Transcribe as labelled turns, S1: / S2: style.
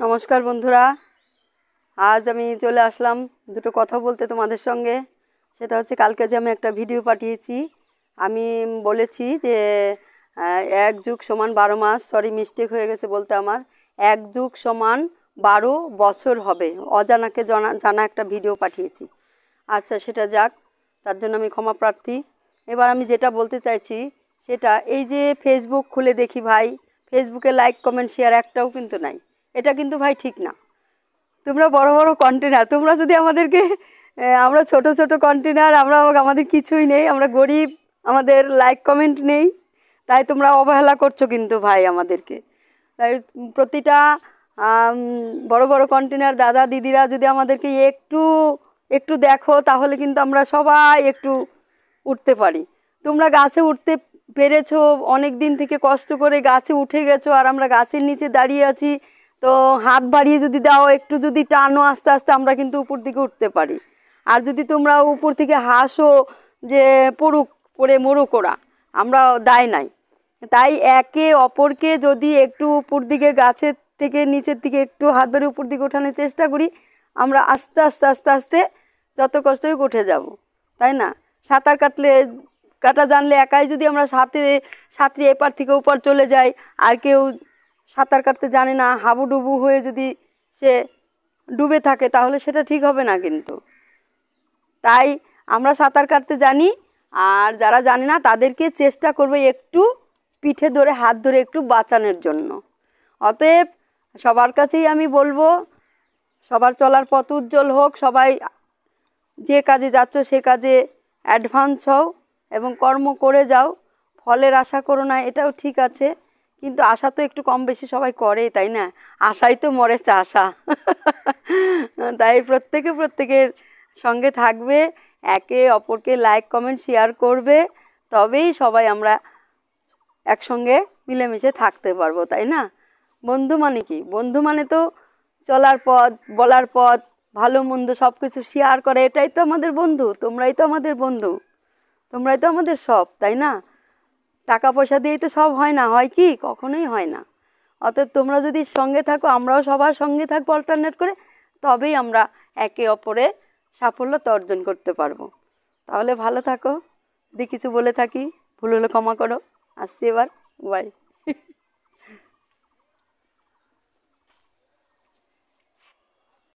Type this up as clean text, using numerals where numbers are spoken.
S1: নমস্কার বন্ধুরা, আজ আমি চলে আসলাম দুটো কথা বলতে তোমাদের সঙ্গে। সেটা হচ্ছে, কালকে যে আমি একটা ভিডিও পাঠিয়েছি, আমি বলেছি যে 1 যুগ সমান 12 মাস, সরি মিস্টেক হয়ে গেছে বলতে, আমার 1 যুগ সমান 12 বছর হবে, অজানাকে জানা একটা ভিডিও পাঠিয়েছি। আচ্ছা, সেটা যাক, তার জন্য আমি ক্ষমা প্রার্থী। এবার আমি যেটা বলতে চাইছি সেটা, এই যে ফেসবুক খুলে দেখি ভাই, ফেসবুকে লাইক কমেন্ট শেয়ার একটাও কিন্তু নাই। এটা কিন্তু ভাই ঠিক না। তোমরা বড় বড় কন্টেনার, তোমরা যদি আমাদেরকে, আমরা ছোট ছোট কন্টেনার, আমাদের কিছুই নেই, আমরা গরিব, আমাদের লাইক কমেন্ট নেই, তাই তোমরা অবহেলা করছো কিন্তু ভাই আমাদেরকে। তাই প্রতিটা বড় বড় কন্টেনার দাদা দিদিরা যদি আমাদেরকে একটু একটু দেখো, তাহলে কিন্তু আমরা সবাই একটু উঠতে পারি। তোমরা গাছে উঠতে পেরেছো, অনেক দিন থেকে কষ্ট করে গাছে উঠে গেছো, আর আমরা গাছের নিচে দাঁড়িয়ে আছি। তো হাত বাড়িয়ে যদি দাও, একটু যদি টানো, আস্তে আস্তে আমরা কিন্তু উপর দিকে উঠতে পারি। আর যদি তোমরা উপর থেকে হাসো যে পড়ে মরুক ওরা, আমরা দায় নাই। তাই একে অপরকে যদি একটু উপর দিকে, গাছের থেকে নিচের দিকে একটু হাত বাড়িয়ে উপর দিকে ওঠানোর চেষ্টা করি, আমরা আস্তে আস্তে আস্তে আস্তে যত কষ্ট হোক উঠে যাব, তাই না? সাঁতার কাটা জানলে একাই যদি আমরা সাঁতরে এপার থেকে ওপার চলে যাই, আর কেউ সাঁতার কাটতে জানে না, হাবুডুবু হয়ে যদি সে ডুবে থাকে, তাহলে সেটা ঠিক হবে না কিন্তু। তাই আমরা সাঁতার কাটতে জানি, আর যারা জানে না তাদেরকে চেষ্টা করবে একটু পিঠে ধরে, হাত ধরে একটু বাঁচানোর জন্য। অতএব সবার কাছেই আমি বলবো, সবার চলার পথ উজ্জ্বল হোক, সবাই যে কাজে যাচ্ছ সে কাজে অ্যাডভান্স হও এবং কর্ম করে যাও। ফলের আশা করো না, এটাও ঠিক আছে, কিন্তু আশা তো একটু কম বেশি সবাই করে, তাই না? আশাই তো মরে চাষা। তাই প্রত্যেকের সঙ্গে থাকবে, একে অপরকে লাইক কমেন্ট শেয়ার করবে, তবেই সবাই আমরা একসঙ্গে মিলেমিশে থাকতে পারবো, তাই না? বন্ধু মানে কি? বন্ধু মানে তো চলার পথ, বলার পথ, ভালো মন্দ সব কিছু শেয়ার করে, এটাই তো আমাদের বন্ধু। তোমরাই তো আমাদের বন্ধু, তোমরাই তো আমাদের সব, তাই না? টাকা পয়সা দিয়েই তো সব হয় না, হয় কি? কখনোই হয় না। অতএব তোমরা যদি সঙ্গে থাকো, আমরাও সবার সঙ্গে থাকবো অল্টারনেট করে, তবেই আমরা একে অপরে সাফল্যতা অর্জন করতে পারবো। তাহলে ভালো থাকো। যদি কিছু বলে থাকি, ভুল হলে ক্ষমা করো। আসছি এবার, বাই।